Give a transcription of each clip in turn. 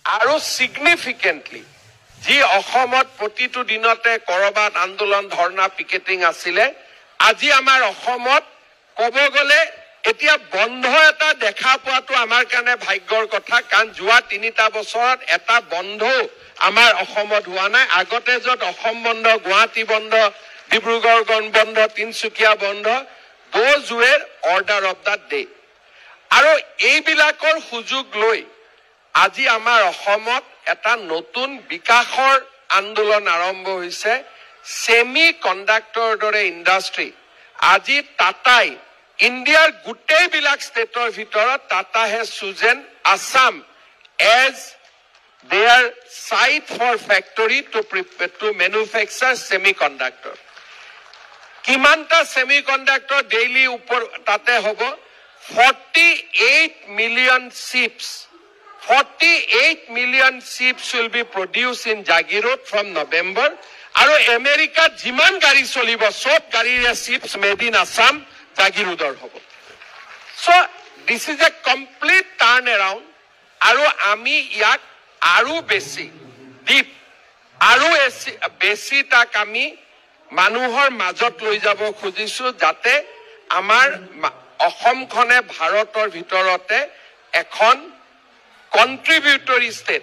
আৰু significantly যি অসমত প্ৰতিটো দিনতে কৰবাত আন্দোলন ধৰ্ণা পিকেটিং আছিলে আজি আমাৰ অসমত ক'ব গ'লে এতিয়া বন্ধ এটা দেখা পোৱাটো আমাৰ কাৰণে ভাগ্যৰ কথা কাৰণ যোৱা 3টা বছৰত এটা বন্ধ আমাৰ অসমত হোৱা নাই আগতে য'ত অসম বন্ধ গুৱাহাটী বন্ধ ডিব্ৰুগড় বন্ধ তিনচুকীয়া বন্ধ those were order of the day আৰু এইবিলাকৰ সুযোগ লৈ আজি আমাৰ অসমত এটা নতুন বিকাশৰ আন্দোলন আৰম্ভ হৈছে সেমি কণ্ডাক্টৰ দৰে ইণ্ডাষ্ট্ৰি আজি টাটাই ইণ্ডিয়াৰ গোটেইবিলাক ষ্টেটৰ ভিতৰত Tata has chosen Assam as their site for factory to manufacture semiconductor কিমানটা semiconductor daily উপৰ তাতে হ'ব 48 million chips 48 million chips will be produced in Jagirot from November আৰু আমেৰিকাত যিমান গাড়ী চলিব সব গাড়ীৰে chips made in Assam Jagirudor hobo. So this is a complete turn around আৰু আমি ইয়াক আৰু বেছি deep আৰু বেছি তাক আমি মানুহৰ মাজত লৈ যাব খুজিছো যাতে আমাৰ অসমখনে ভাৰতৰ ভিতৰতে এখন কন্ট্ৰিবিউটৰী ষ্টেট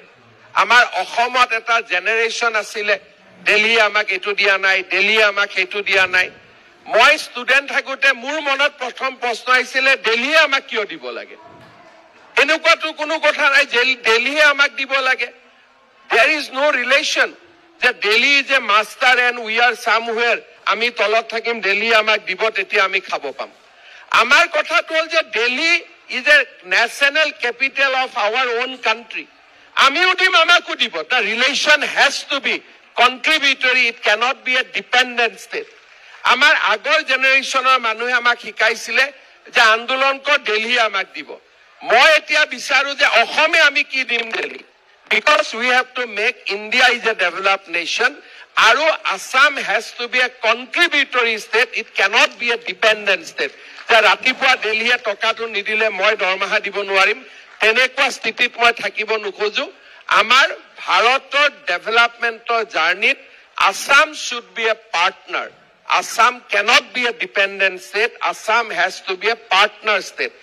আমাৰ অসমত এটা জেনাৰেশন আছিলে দিল্লী আমাক এটো দিয়া নাই দিল্লী আমাক হেতু দিয়া নাই মই ষ্টুডেন্ট থাকোতে মোৰ মনত প্ৰথম প্ৰশ্ন আহিছিল দিল্লী আমাক কিয় দিব লাগে এনেকুৱাটো কোনো কথা নাই যে দিল্লী আমাক দিব লাগে there is no relation যে Delhi is a master and we are somewhere আমি তলত থাকিম দিল্লী আমাক দিব তেতিয়া আমি খাব পাম আমাৰ কথাটো হ'ল যে Delhi is a national capital of our own country আমিও দিম আমাকো দিব the relation has to be contributory it cannot be a dependent state আমাৰ আগৰ জেনাৰেশনৰ মানুহে আমাক শিকাইছিলে যে আন্দোলন ক দিল্লী আমাক দিব মই এতিয়া বিচাৰো যে অসমে আমি কি দিম Delhi because we have to make India is a developed nation আৰু Assam has to be a contributory state it cannot be a dependent state যে ৰাতিপুৱা দিল্লীয়ে টকাটো নিদিলে মই দৰমহা দিব নোৱাৰিম তেনেকুৱা স্থিতিত মই থাকিব নোখোজো আমাৰ ভাৰতৰ ডেভেলপমেন্টৰ জাৰ্নিত Assam should be a partner Assam cannot be a dependent state Assam has to be a partner state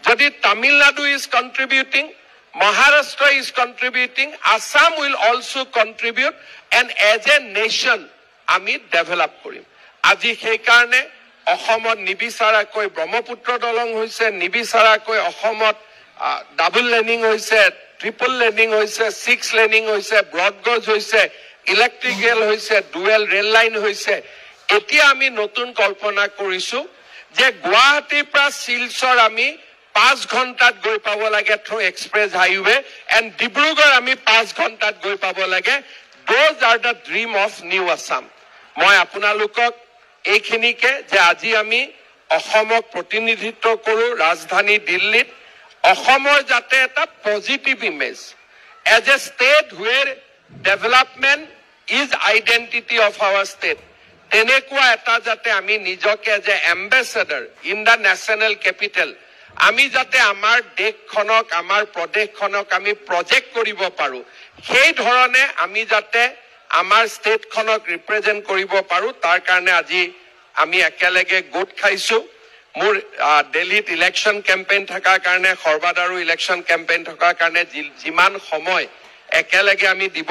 যদি Tamil Nadu is contributing Maharashtra is contributing Assam will also contribute and as a nation আমি develop কৰিম আজি সেই কাৰণে অসমত নিবিচাৰাকৈ ব্ৰহ্মপুত্ৰ দলং হৈছে নিবিচাৰাকৈ অসমত ডাবল লেনিং হৈছে ট্ৰিপল লেনিং হৈছে 6 লেনিং হৈছে ব্ৰডগজ হৈছে ইলেক্ট্ৰিকেল হৈছে ডুৱেল ৰেল লাইন হৈছে এতিয়া আমি নতুন কল্পনা কৰিছো যে গুৱাহাটীৰ পৰা শিলচৰ আমি 5 ঘণ্টাত গৈ পাব লাগে through express highway and Dibrugarh আমি 5 ঘণ্টাত গৈ পাব লাগে those are the dream of new Assam মই আপোনালোকক এইখিনিকে যে আজি আমি অসমক প্ৰতিনিধিত্ব কৰো ৰাজধানী দিল্লীত অসমৰ যাতে এটা positive image as a state where development is identity of our state তেনেকুৱা এটা যাতে আমি নিজকে যে এম্বাসেডৰ ইন দা নেশনাল ক্যাপিটাল আমি যাতে আমাৰ দেশখনক আমাৰ প্ৰদেশখনক আমি প্ৰজেক্ট কৰিব পাৰো সেই ধৰণে আমি যাতে আমাৰ ষ্টেটখনক ৰিপ্ৰেজেন্ট কৰিব পাৰো তাৰ কাৰণে আজি আমি একেলগে গোট খাইছো মোৰ দিল্লীত ইলেকশন কেম্পেইন থকাৰ কাৰণে খৰবাদাৰো ইলেকশন কেম্পেইন থকাৰ কাৰণে যিমান সময় একেলগে আমি দিব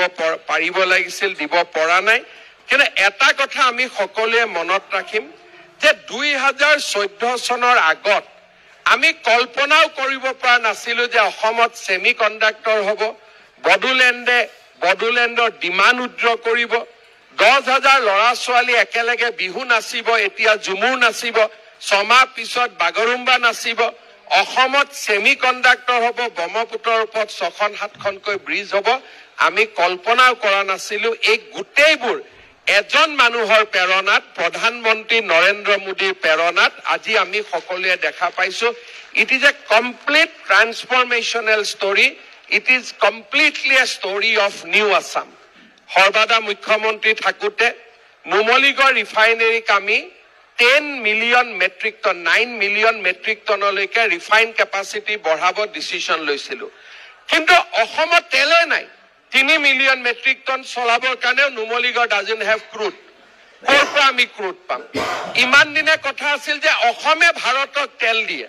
পাৰিব লাগিছিল দিব পৰা নাই কিন্তু এটা কথা আমি সকলোৱে মনত ৰাখিম যে 2014 চনৰ আগত আমি কল্পনাও কৰিব পৰা নাছিলো যে অসমত সেমিকন্ডাক্টৰ হ'ব বডুলেণ্ডৰ ডিমাণ্ড উদ্ৰ কৰিব 10,000 লৰা ছোৱালী একেলগে বিহু নাচিব এতিয়া ঝুমুৰ নাচিব সমাহ পিছত বাগৰুম্বা নাচিব অসমত সেমিকন্ডাক্টৰ হ'ব ব্ৰহ্মপুত্ৰৰ ওপৰত 6-7খনকৈ ব্ৰিজ হ'ব আমি কল্পনাও কৰা নাছিলো এই গোটেইবোৰ এজন মানুহৰ প্ৰেৰণাত প্ৰধানমন্ত্ৰী নৰেন্দ্ৰ মোদীৰ প্ৰেৰণাত আজি আমি সকলোৱে দেখা পাইছো it is a complete transformational story it is completely a story of new Assam সৰ্বাদা মুখ্যমন্ত্ৰী থাকোতে নুমলীগড় ৰিফাইনেৰীক আমি 10 million metric ton 9 million metric টনলৈকে ৰিফাইন কেপাসিটি বঢ়াব ডিসিশন লৈছিলো কিন্তু অসমত তেলে নাই 3 মিলিয়ন মেট্ৰিক টন চলাবৰ কাৰণেও নুমলীগড় ডাজন্ট হেভ ক্ৰুড ক'ৰ পৰা আমি ক্ৰুড পাম ইমান দিনে কথা আছিল যে অসমে ভাৰতক তেল দিয়ে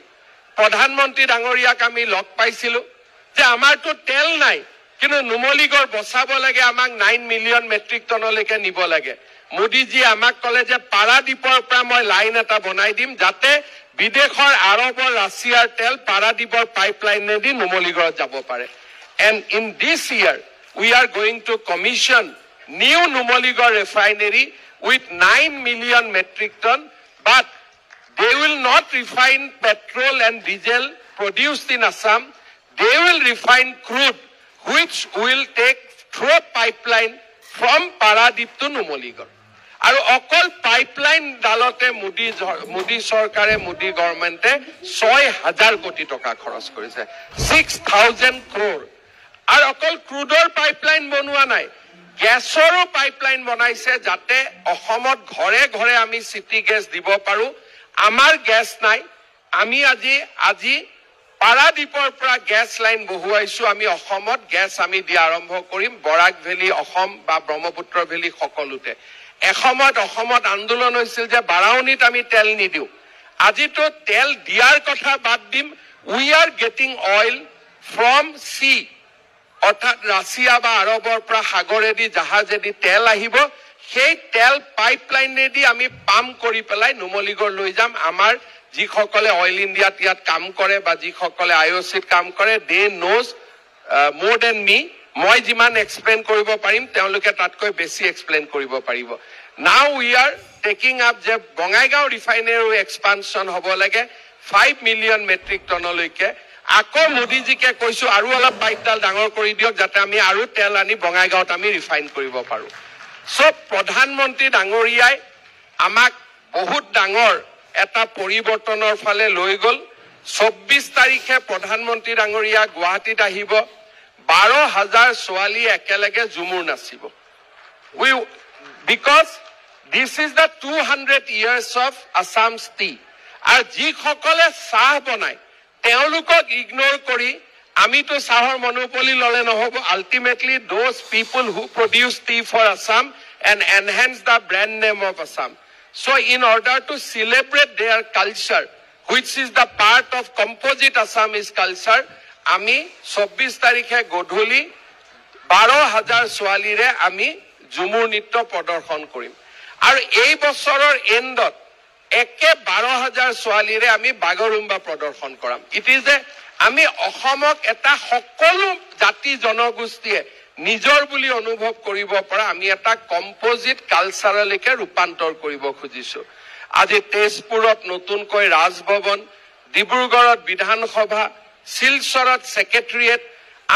প্ৰধানমন্ত্ৰী ডাঙৰীয়াক আমি লগ পাইছিলো যে আমাৰতো তেল নাই কিন্তু নুমলীগড় বচাব লাগে আমাক 9 মিলিয়ন মেট্ৰিক টনলৈকে নিব লাগে মোদীজি আমাক ক'লে যে পাৰাদ্বীপৰ পৰা মই লাইন এটা বনাই দিম যাতে বিদেশৰ আৰবৰ ৰাছিয়াৰ তেল পাৰাদ্বীপৰ পাইপলাইনেদি নুমলীগড়ত যাব পাৰে and in this year we are going to commission new Numaligarh refinery with 9 million metric ton but they will not refine petrol and diesel produced in Assam they will refine crude which will take through a pipeline from Paradip to Numaligarh আৰু অকল pipeline ডালতে Modi চৰকাৰে মোদী গভৰ্ণমেণ্টে 6000 কোটি টকা খৰচ কৰিছে 6000 crore আৰু অকল ক্ৰুডৰ pipeline বনোৱা নাই গ্যাসৰো পাইপলাইন বনাইছে যাতে অসমত ঘৰে ঘৰে আমি সিটি গ্যাস দিব পাৰো আমাৰ গ্যাস নাই আমি আজি পাৰাদ্বীপৰ পৰা গ্যাস লাইন বহুৱাইছো আমি অসমত গ্যাস আমি দিয়া আৰম্ভ কৰিম বৰাক ভেলী অসম বা ব্ৰহ্মপুত্ৰ ভেলী সকলোতে এসময়ত অসমত আন্দোলন হৈছিল যে বাৰাউনীত আমি তেল নিদিও আজিতো তেল দিয়াৰ কথা বাদ দিম we are getting oil from sea অৰ্থাৎ ৰাছিয়া বা আৰবৰ পৰা সাগৰেদি জাহাজেদি তেল আহিব সেই তেল পাইপলাইনেদি আমি পাম্প কৰি পেলাই নুমলীগড় লৈ যাম আমাৰ যিসকলে অইল ইণ্ডিয়াত ইয়াত কাম কৰে বা যিসকলে আইঅ'চিত কাম কৰে দে নোজ মোৰ দেন মি মই যিমান এক্সপ্লেইন কৰিব পাৰিম তেওঁলোকে তাতকৈ বেছি এক্সপ্লেইন কৰিব পাৰিব now we are taking up যে বঙাইগাঁও ৰিফাইনেৰী এক্সপানশ্যন হ'ব লাগে 5 মিলিয়ন মেট্ৰিক টনলৈকে আকৌ মোদীজিকে কৈছো আৰু অলপ পাইপডাল ডাঙৰ কৰি দিয়ক যাতে আমি আৰু তেল আনি বঙাইগাঁৱত আমি ৰিফাইন কৰিব পাৰো সব প্ৰধানমন্ত্ৰী ডাঙৰীয়াই আমাক বহুত ডাঙৰ এটা পৰিৱৰ্তনৰ ফালে লৈ গল 24 তাৰিখে প্ৰধানমন্ত্ৰী ডাঙৰীয়া গুৱাহাটীত আহিব 12000 ছোৱালী একেলগে জুমুৰ নাচিব because this is the 200 years of Assam's tea আৰু যিসকলে চাহ বনায় তেওঁলোকক ইগনোৰ কৰি আমিতো চাহৰ মনোপলি ললে নহব ultimately those people who produce tea for Assam and enhance the brand name of Assam so in order to celebrate their culture which is the part of composite Assamese culture আমি 24 তাৰিখে গধূলি 12000 ছোৱালীৰে আমি ঝুমুৰ নৃত্য প্ৰদৰ্শন কৰিম আৰু এই বছৰৰ এণ্ডত একে 12000 ছোৱালীৰে আমি বাগৰুম্বা প্ৰদৰ্শন কৰাম ইট ইজ এ আমি অসমক এটা সকলো জাতি জনগোষ্ঠীয়ে নিজৰ বুলি অনুভৱ কৰিব পৰা আমি এটা কম্পোজিট কালচাৰলৈকে ৰূপান্তৰ কৰিব খুজিছো আজি তেজপুৰত নতুনকৈ ৰাজভৱন ডিব্ৰুগড়ত বিধানসভা শিলচৰত সেক্ৰেটাৰিয়েট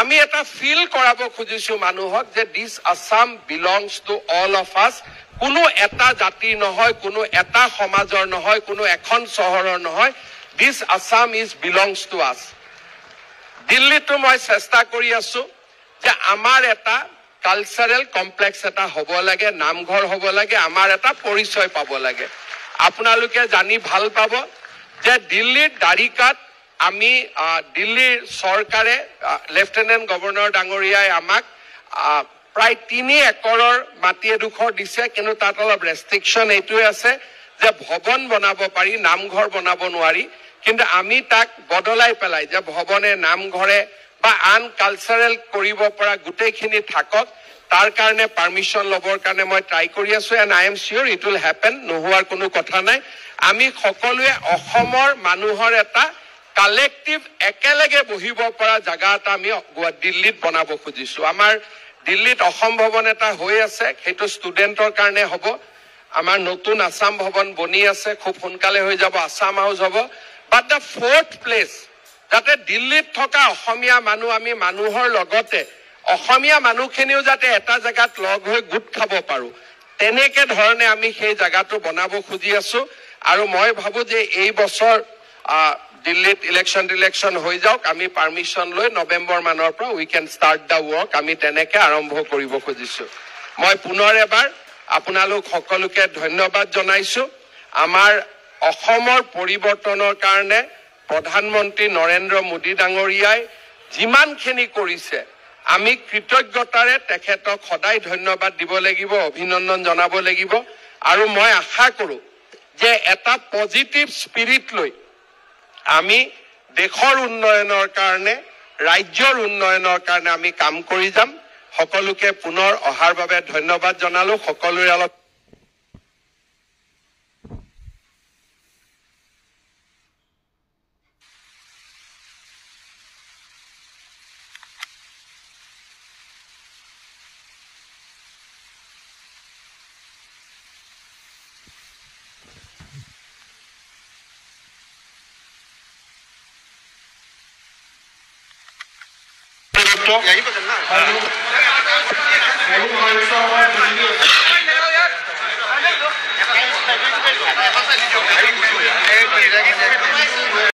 আমি এটা ফিল কৰাব খুজিছো মানুহক যে this Assam belongs to all of us কোনো এটা জাতি নহয় কোনো এটা সমাজৰ নহয় কোনো এখন চহৰৰ নহয় this Assam is belongs to us দিল্লীতো মই চেষ্টা কৰি আছো যে আমাৰ এটা কালচাৰেল কমপ্লেক্স এটা হ'ব লাগে নামঘৰ হ'ব লাগে আমাৰ এটা পৰিচয় পাব লাগে আপোনালোকে জানি ভাল পাব যে দিল্লীৰ দাৰিকাত আমি দিল্লীৰ চৰকাৰে লেফটেনেণ্ট গভৰ্ণৰ ডাঙৰীয়াই আমাক প্ৰায় 3 একৰৰ মাটি এডোখৰ দিছে কিন্তু তাত অলপ ৰেষ্ট্ৰিকশ্যন এইটোৱে আছে যে ভৱন বনাব পাৰি নামঘৰ বনাব নোৱাৰি কিন্তু আমি তাক বদলাই পেলাই যে ভৱনে নামঘৰে বা আন কালচাৰেল কৰিব পৰা গোটেইখিনি থাকক তাৰ কাৰণে পাৰমিশ্যন ল'বৰ কাৰণে মই ট্ৰাই কৰি আছো and I am sure it will happen নোহোৱাৰ কোনো কথা নাই আমি সকলোৱে অসমৰ মানুহৰ এটা কালেক্টিভ একেলগে বহিব পৰা জায়গা এটা আমি দিল্লীত বনাব খুজিছো আমাৰ দিল্লীত অসম ভৱন এটা হৈ আছে সেইটো ষ্টুডেণ্টৰ কাৰণে হ'ব আমাৰ নতুন আসাম ভৱন বনি আছে খুব সোনকালে হৈ যাব আসাম হাউচ হ'ব বাট দ্য ফৰ্থ প্লেচ যাতে দিল্লীত থকা অসমীয়া মানুহ আমি মানুহৰ লগতে অসমীয়া মানুহখিনিও যাতে এটা জায়গাত লগ হৈ গোট খাব পাৰো তেনেকে ধৰণে আমি সেই জায়গাটো বনাব খুজি আছো আৰু মই ভাবো যে এই বছৰ দিল্লীত ইলেকশ্যন হৈ যাওক আমি পাৰমিশ্যন লৈ নৱেম্বৰ মানৰ পৰা we can start the work আমি তেনেকে আৰম্ভ কৰিব খুজিছো মই পুনৰ এবাৰ আপোনালোক সকলোকে ধন্যবাদ জনাইছো আমাৰ অসমৰ পৰিৱৰ্তনৰ কাৰণে প্ৰধানমন্ত্ৰী নৰেন্দ্ৰ মোদী ডাঙৰীয়াই যিমানখিনি কৰিছে আমি কৃতজ্ঞতাৰে তেখেতক সদায় ধন্যবাদ দিব লাগিব, অভিনন্দন জনাব লাগিব। আৰু মই আশা কৰোঁ যে এটা পজিটিভ স্পিৰিট লৈ আমি দেশৰ উন্নয়নৰ কাৰণে, ৰাজ্যৰ উন্নয়নৰ কাৰণে আমি কাম কৰি যাম। সকলোকে পুনৰ অহাৰ বাবে ধন্যবাদ জনালো। সকলোৰে অলপ Y ahí porque nada.